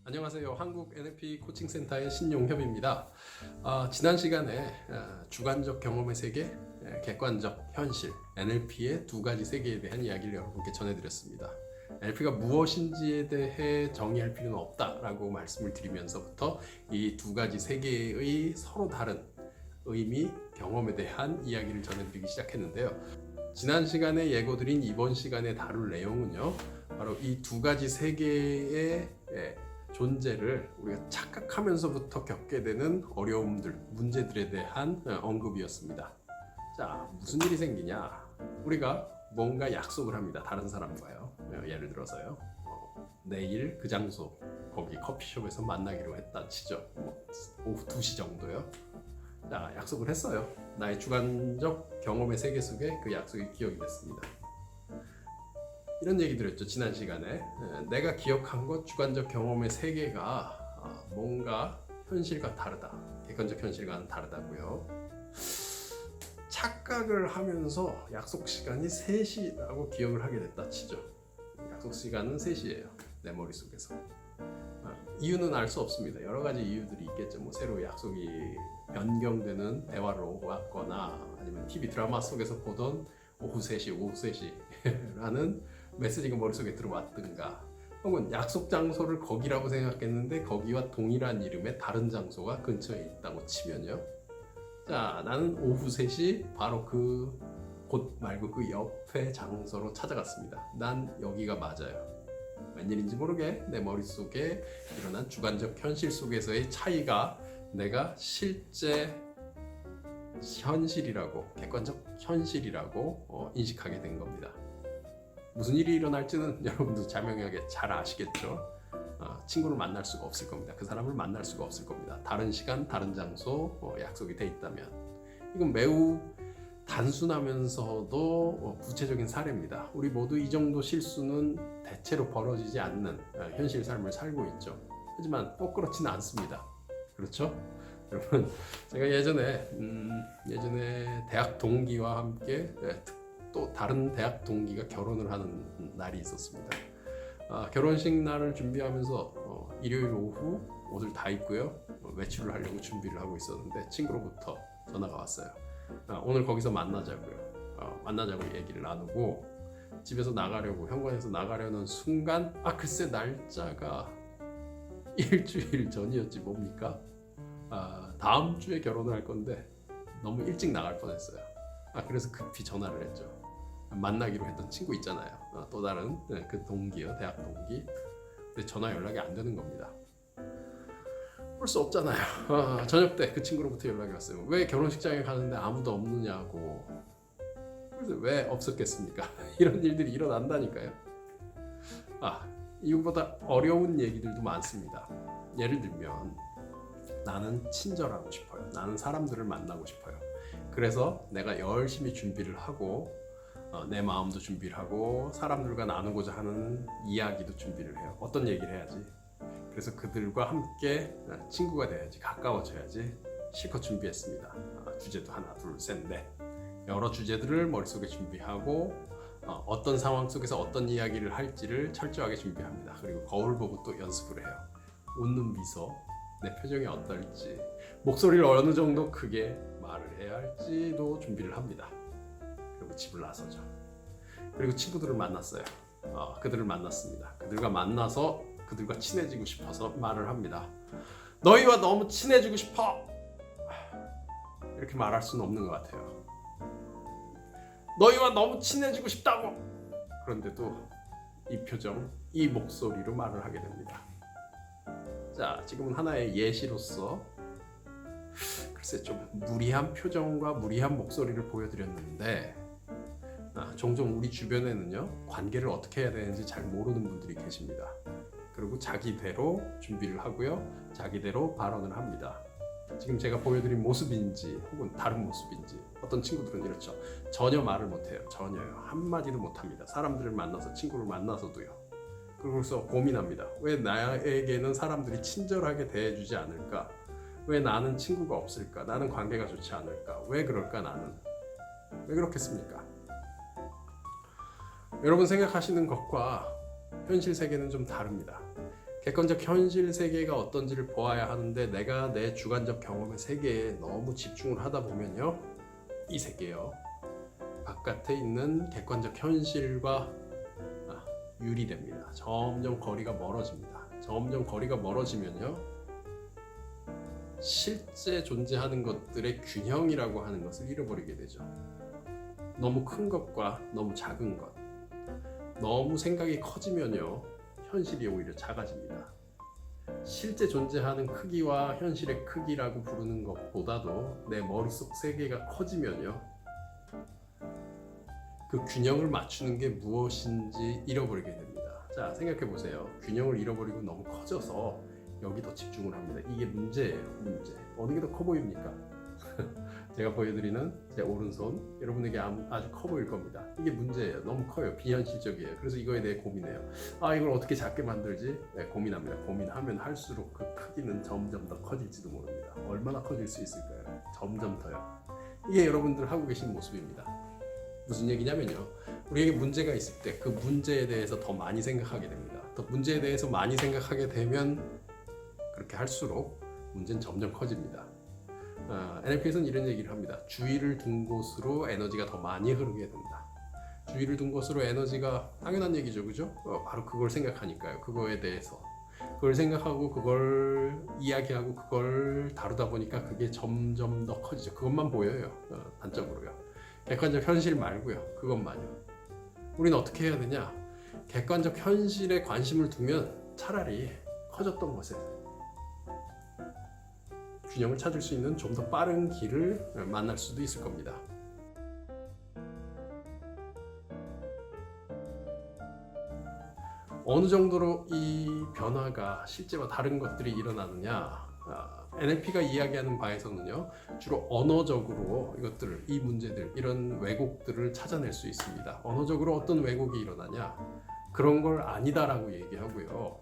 안녕하세요. 한국 NLP 코칭센터의 신용협입니다. 지난 시간에 주관적 경험의 세계, 객관적 현실, NLP의 두 가지 세계에 대한 이야기를 여러분께 전해드렸습니다. NLP가 무엇인지에 대해 정의할 필요는 없다라고 말씀을 드리면서부터 이 두 가지 세계의 서로 다른 의미, 경험에 대한 이야기를 전해드리기 시작했는데요. 지난 시간에 예고드린 이번 시간에 다룰 내용은요, 바로 이 두 가지 세계의 존재를 우리가 착각하면서부터 겪게 되는 어려움들, 문제들에 대한 언급이었습니다. 자, 무슨 일이 생기냐? 우리가 뭔가 약속을 합니다. 다른 사람과요. 예를 들어서요. 내일 그 장소, 거기 커피숍에서 만나기로 했다 치죠. 오후 2시 정도요. 자, 약속을 했어요. 나의 주관적 경험의 세계 속에 그 약속이 기억이 됐습니다. 이런 얘기들 했죠. 지난 시간에 내가 기억한 것, 주관적 경험의 세계가 뭔가 현실과 다르다, 객관적 현실과는 다르다고요. 착각을 하면서 약속 시간이 3시라고 기억을 하게 됐다 치죠. 약속 시간은 3시예요. 내 머릿속에서. 이유는 알 수 없습니다. 여러 가지 이유들이 있겠죠. 새로 약속이 변경되는 대화로 왔거나, 아니면 TV 드라마 속에서 보던 오후 3시라는 메시지가 머릿속에 들어왔든가, 혹은 약속 장소를 거기라고 생각했는데 거기와 동일한 이름의 다른 장소가 근처에 있다고 치면요. 자, 나는 오후 3시 바로 그 곳 말고 그 옆에 장소로 찾아갔습니다. 난 여기가 맞아요. 웬일인지 모르게 내 머릿속에 일어난 주관적 현실 속에서의 차이가 내가 실제 현실이라고, 객관적 현실이라고 인식하게 된 겁니다. 무슨 일이 일어날지는 여러분도 자명하게 잘 아시겠죠. 친구를 만날 수가 없을 겁니다. 그 사람을 만날 수가 없을 겁니다. 다른 시간, 다른 장소 약속이 돼 있다면. 이건 매우 단순하면서도 구체적인 사례입니다. 우리 모두 이 정도 실수는 대체로 벌어지지 않는 현실 삶을 살고 있죠. 하지만 꼭 그렇지는 않습니다. 그렇죠? 여러분, 제가 예전에 대학 동기와 함께 또 다른 대학 동기가 결혼을 하는 날이 있었습니다. 결혼식 날을 준비하면서 일요일 오후 옷을 다 입고요, 외출을 하려고 준비를 하고 있었는데 친구로부터 전화가 왔어요. 오늘 거기서 만나자고요. 만나자고 얘기를 나누고 집에서 나가려고, 현관에서 나가려는 순간 글쎄 날짜가 일주일 전이었지 뭡니까? 다음 주에 결혼을 할 건데 너무 일찍 나갈 뻔했어요. 그래서 급히 전화를 했죠. 만나기로 했던 친구 있잖아요. 또 다른 그 동기요, 대학 동기. 근데 전화 연락이 안 되는 겁니다. 볼 수 없잖아요. 저녁 때 그 친구로부터 연락이 왔어요. 왜 결혼식장에 가는데 아무도 없느냐고. 그래서 왜 없었겠습니까? 이런 일들이 일어난다니까요. 이거보다 어려운 얘기들도 많습니다. 예를 들면, 나는 친절하고 싶어요. 나는 사람들을 만나고 싶어요. 그래서 내가 열심히 준비를 하고, 내 마음도 준비를 하고, 사람들과 나누고자 하는 이야기도 준비를 해요. 어떤 얘기를 해야지? 그래서 그들과 함께 친구가 돼야지, 가까워져야지 실컷 준비했습니다. 주제도 하나, 둘, 셋, 넷. 여러 주제들을 머릿속에 준비하고, 어떤 상황 속에서 어떤 이야기를 할지를 철저하게 준비합니다. 그리고 거울 보고 또 연습을 해요. 웃는 미소, 내 표정이 어떨지, 목소리를 어느 정도 크게 말을 해야 할지도 준비를 합니다. 그리고 집을 나서죠. 그리고 친구들을 만났어요. 그들을 만났습니다. 그들과 만나서 그들과 친해지고 싶어서 말을 합니다. 너희와 너무 친해지고 싶어! 이렇게 말할 수는 없는 것 같아요. 너희와 너무 친해지고 싶다고! 그런데도 이 표정, 이 목소리로 말을 하게 됩니다. 자, 지금은 하나의 예시로서 글쎄 좀 무리한 표정과 무리한 목소리를 보여드렸는데, 종종 우리 주변에는요, 관계를 어떻게 해야 되는지 잘 모르는 분들이 계십니다. 그리고 자기대로 준비를 하고요, 자기대로 발언을 합니다. 지금 제가 보여드린 모습인지 혹은 다른 모습인지, 어떤 친구들은 이렇죠. 전혀 말을 못해요. 전혀요. 한마디도 못합니다. 사람들을 만나서, 친구를 만나서도요. 그래서 고민합니다. 왜 나에게는 사람들이 친절하게 대해주지 않을까? 왜 나는 친구가 없을까? 나는 관계가 좋지 않을까? 왜 그럴까 나는? 왜 그렇겠습니까? 여러분 생각하시는 것과 현실 세계는 좀 다릅니다. 객관적 현실 세계가 어떤지를 보아야 하는데 내가 내 주관적 경험의 세계에 너무 집중을 하다 보면요, 이 세계요, 바깥에 있는 객관적 현실과 유리됩니다. 점점 거리가 멀어집니다. 점점 거리가 멀어지면요, 실제 존재하는 것들의 균형이라고 하는 것을 잃어버리게 되죠. 너무 큰 것과 너무 작은 것, 너무 생각이 커지면요, 현실이 오히려 작아집니다. 실제 존재하는 크기와 현실의 크기라고 부르는 것보다도 내 머릿속 세계가 커지면요, 그 균형을 맞추는 게 무엇인지 잃어버리게 됩니다. 자, 생각해 보세요. 균형을 잃어버리고 너무 커져서 여기 더 집중을 합니다. 이게 문제예요. 문제. 어느 게 더 커 보입니까? 제가 보여드리는 제 오른손, 여러분에게 아주 커 보일 겁니다. 이게 문제예요. 너무 커요. 비현실적이에요. 그래서 이거에 대해 고민해요. 이걸 어떻게 작게 만들지? 네, 고민합니다. 고민하면 할수록 그 크기는 점점 더 커질지도 모릅니다. 얼마나 커질 수 있을까요? 점점 더요. 이게 여러분들 하고 계신 모습입니다. 무슨 얘기냐면요, 우리에게 문제가 있을 때 그 문제에 대해서 더 많이 생각하게 됩니다. 더 문제에 대해서 많이 생각하게 되면 그렇게 할수록 문제는 점점 커집니다. NLP에서는 이런 얘기를 합니다. 주의를 둔 곳으로 에너지가 더 많이 흐르게 된다. 주의를 둔 곳으로 에너지가, 당연한 얘기죠, 그죠? 바로 그걸 생각하니까요. 그거에 대해서 그걸 생각하고 그걸 이야기하고 그걸 다루다 보니까 그게 점점 더 커지죠. 그것만 보여요. 단적으로요. 객관적 현실 말고요. 그것만요. 우리는 어떻게 해야 되냐? 객관적 현실에 관심을 두면 차라리 커졌던 것에 균형을 찾을 수 있는 좀 더 빠른 길을 만날 수도 있을 겁니다. 어느 정도로 이 변화가 실제와 다른 것들이 일어나느냐? NLP가 이야기하는 바에서는요, 주로 언어적으로 이것들을, 이 문제들, 이런 왜곡들을 찾아낼 수 있습니다. 언어적으로 어떤 왜곡이 일어나냐? 그런 걸 아니다라고 얘기하고요,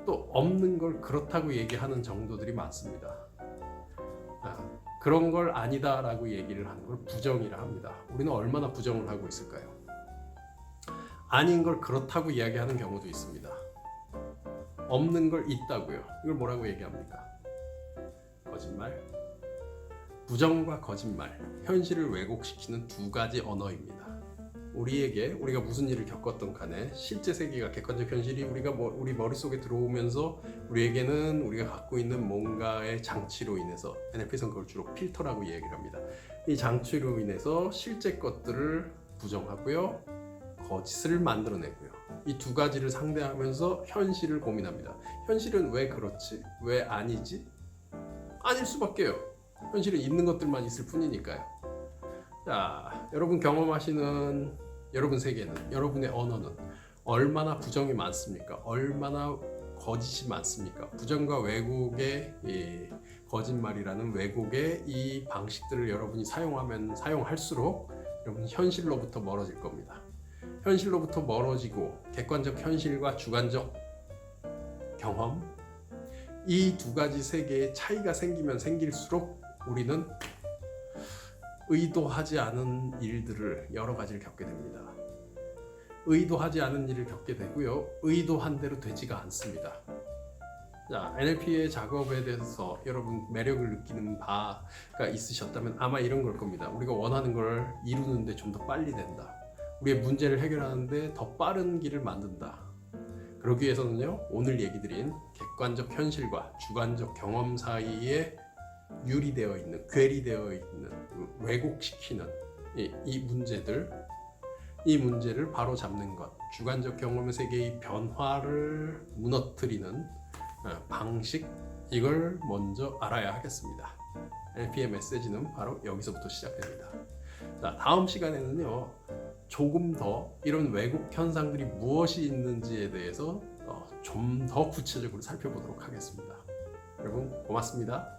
또 없는 걸 그렇다고 얘기하는 정도들이 많습니다. 그런 걸 아니다라고 얘기를 하는 걸 부정이라 합니다. 우리는 얼마나 부정을 하고 있을까요? 아닌 걸 그렇다고 이야기하는 경우도 있습니다. 없는 걸 있다고요. 이걸 뭐라고 얘기합니까? 거짓말. 부정과 거짓말, 현실을 왜곡시키는 두 가지 언어입니다. 우리가 무슨 일을 겪었던 간에 실제 세계가, 객관적 현실이 우리 머릿속에 들어오면서 우리에게는 우리가 갖고 있는 뭔가의 장치로 인해서, NLP에서는 그걸 주로 필터라고 얘기를 합니다. 이 장치로 인해서 실제 것들을 부정하고요, 거짓을 만들어내고요. 이 두 가지를 상대하면서 현실을 고민합니다. 현실은 왜 그렇지? 왜 아니지? 아닐 수밖에요. 현실은 있는 것들만 있을 뿐이니까요. 자, 여러분 경험하시는 여러분 세계는, 여러분의 언어는 얼마나 부정이 많습니까? 얼마나 거짓이 많습니까? 부정과 왜곡의 거짓말이라는 왜곡의 이 방식들을 여러분이 사용할수록 여러분 현실로부터 멀어질 겁니다. 현실로부터 멀어지고 객관적 현실과 주관적 경험, 이 두 가지 세계의 차이가 생기면 생길수록 우리는 의도하지 않은 일들을, 여러 가지를 겪게 됩니다. 의도하지 않은 일을 겪게 되고요, 의도한 대로 되지가 않습니다. 자, NLP의 작업에 대해서 여러분 매력을 느끼는 바가 있으셨다면 아마 이런 걸 겁니다. 우리가 원하는 걸 이루는데 좀 더 빨리 된다. 우리의 문제를 해결하는데 더 빠른 길을 만든다. 그러기 위해서는요, 오늘 얘기 드린 객관적 현실과 주관적 경험 사이에 유리되어 있는, 괴리되어 있는, 왜곡시키는 이 문제를 바로 잡는 것, 주관적 경험의 세계의 변화를 무너뜨리는 방식, 이걸 먼저 알아야 하겠습니다. NLP의 메시지는 바로 여기서부터 시작됩니다. 자, 다음 시간에는요, 조금 더 이런 왜곡 현상들이 무엇이 있는지에 대해서 좀 더 구체적으로 살펴보도록 하겠습니다. 여러분 고맙습니다.